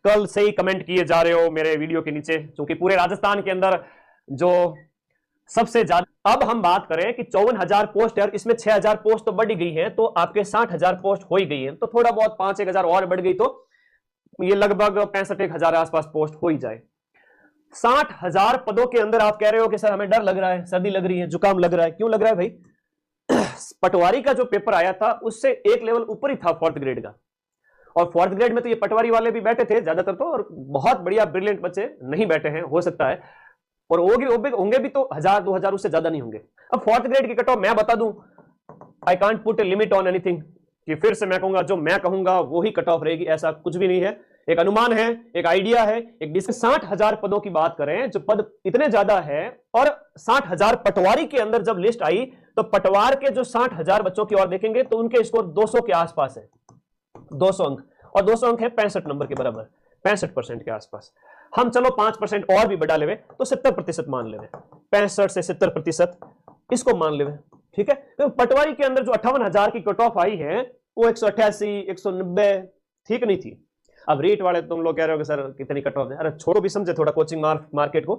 कल से ही कमेंट किए जा रहे हो मेरे वीडियो के नीचे, क्योंकि पूरे राजस्थान के अंदर जो सबसे ज्यादा, अब हम बात करें कि 54,000 पोस्ट है और इसमें 6,000 पोस्ट तो बढ़ गई है, तो आपके 60,000 पोस्ट हो ही गई है, तो थोड़ा बहुत 5-1,000 और बढ़ गई तो ये लगभग 65,000 आसपास पोस्ट हो ही जाए। 60,000 पदों के अंदर आप कह रहे हो कि सर हमें डर लग रहा है, सर्दी लग रही है, जुकाम लग रहा है। क्यों लग रहा है भाई? पटवारी का जो पेपर आया था उससे एक लेवल ऊपर ही था 4th ग्रेड का, और 4th ग्रेड में तो ये पटवारी वाले भी बैठे थे ज्यादातर तो, और बहुत बढ़िया ब्रिलियंट बच्चे नहीं बैठे हैं, हो सकता है, और होंगे भी तो 1,000-2,000 उससे ज्यादा नहीं होंगे। अब 4th ग्रेड की कट ऑफ मैं बता दूं, I can't put a limit on anything, कि फिर से मैं कहूंगा जो मैं कहूंगा वो ही कट ऑफ रहेगी, ऐसा कुछ भी नहीं है। एक अनुमान है, एक आइडिया है, एक 60,000 पदों की बात करें, जो पद इतने ज्यादा है, और 60,000 पटवारी के अंदर जब लिस्ट आई तो पटवार के जो 60,000 बच्चों की ओर देखेंगे तो उनके स्कोर 200 के आसपास है, 200 अंक, और 200 अंक है 65 नंबर के बराबर, 65% के आसपास। हम चलो 5% और भी बढ़ा लेवे तो 70% मान लेवे, 65 से 70% इसको मान लेवे, ठीक है। तो पटवारी के अंदर जो 58,000 की कट ऑफ आई है वो 188, 190 ठीक नहीं थी। अब रेट वाले तुम लोग कह रहे हो कि सर कितनी कट ऑफ है, अरे छोड़ो भी, समझे थोड़ा कोचिंग मार्केट को,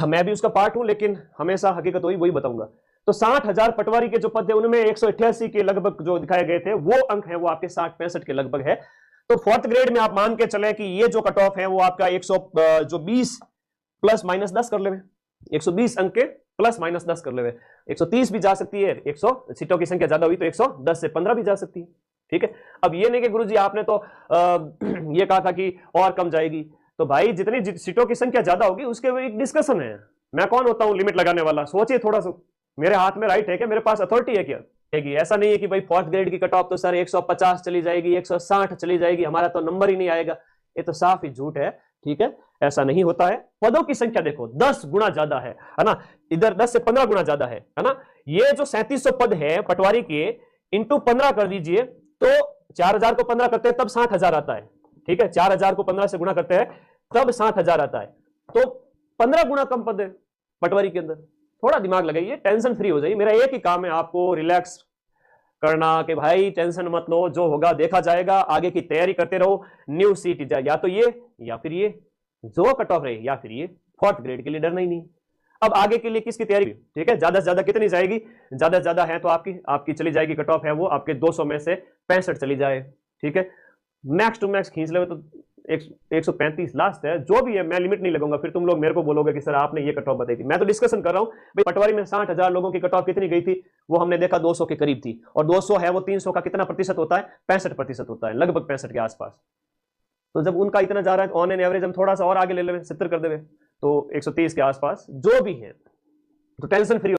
मैं भी उसका पार्ट हूं, लेकिन हमेशा हकीकत वही बताऊंगा। तो 60,000 पटवारी के जो पद है उनमें 188 के लगभग जो दिखाए गए थे वो अंक है वो आपके 60-65 के लगभग है। तो 4th ग्रेड में आप मान के चले कि ये जो कट ऑफ है वो आपका 120 प्लस माइनस 10 कर लेवे, 120 अंक के प्लस माइनस 10 कर लेवे, 130 भी जा सकती है, 100 सीटों की संख्या ज्यादा हुई तो 110 से 15 भी जा सकती है, ठीक है। अब ये नहीं कि गुरुजी आपने तो ये कहा था कि और कम जाएगी, तो भाई जितनी सीटों की संख्या ज्यादा होगी उसके एक डिस्कशन है, मैं कौन होता हूं लिमिट लगाने वाला, सोचिए थोड़ा सा, मेरे हाथ में राइट है क्या, मेरे पास अथॉरिटी है क्या? ऐसा नहीं है कि भाई 4th ग्रेड की कट ऑफ तो सर 150 चली जाएगी, 160 चली जाएगी, हमारा तो नंबर ही नहीं आएगा, ये तो साफ ही झूठ है, ठीक है, ऐसा नहीं होता है। पदों की संख्या देखो 10 गुना ज्यादा है ना, इधर 10 से 15 गुना ज्यादा है ना। ये जो 3700 पद है पटवारी के, इंटू 15 कर दीजिए तो 4,000 को 15 करते हैं तब 60,000 आता है, ठीक है, 4,000 को 15 से गुणा करते हैं तब 60,000 आता है, तो 15 गुना कम पद है पटवारी के अंदर। थोड़ा दिमाग लगाइए, टेंशन फ्री हो जाइए, मेरा एक ही काम है आपको रिलैक्स करना कि भाई टेंशन मत लो, जो होगा देखा जाएगा, आगे की तैयारी करते रहो, न्यू सीट या तो ये या फिर ये, जो कट ऑफ रहे या फिर ये, 4th ग्रेड के लिए डरना ही नहीं। अब आगे के लिए किसकी तैयारी, ठीक है, ज्यादा से ज्यादा कितनी जाएगी, ज्यादा से ज्यादा है तो आपकी चली जाएगी कट ऑफ है वो आपके 200 में से 65 चली जाए, ठीक है, मैक्स टू मैक्स खींच ले तो 135 लास्ट है, जो भी है, मैं लिमिट नहीं लगाऊंगा, फिर तुम लोग मेरे को बोलोगे कि सर आपने ये कट ऑफ बताई थी, मैं तो डिस्कशन कर रहा हूं भाई। पटवारी में 60,000 लोगों की कट ऑफ कितनी गई थी, वो हमने देखा 200 के करीब थी, और 200 है वो 300 का कितना प्रतिशत होता है, 65% होता है, लगभग 65 के आसपास। तो जब उनका इतना जा रहा है ऑन एन एवरेज हम थोड़ा सा और आगे ले लेवे, 70 कर देवे, तो 130 के आसपास जो भी है, तो टेंशन फ्री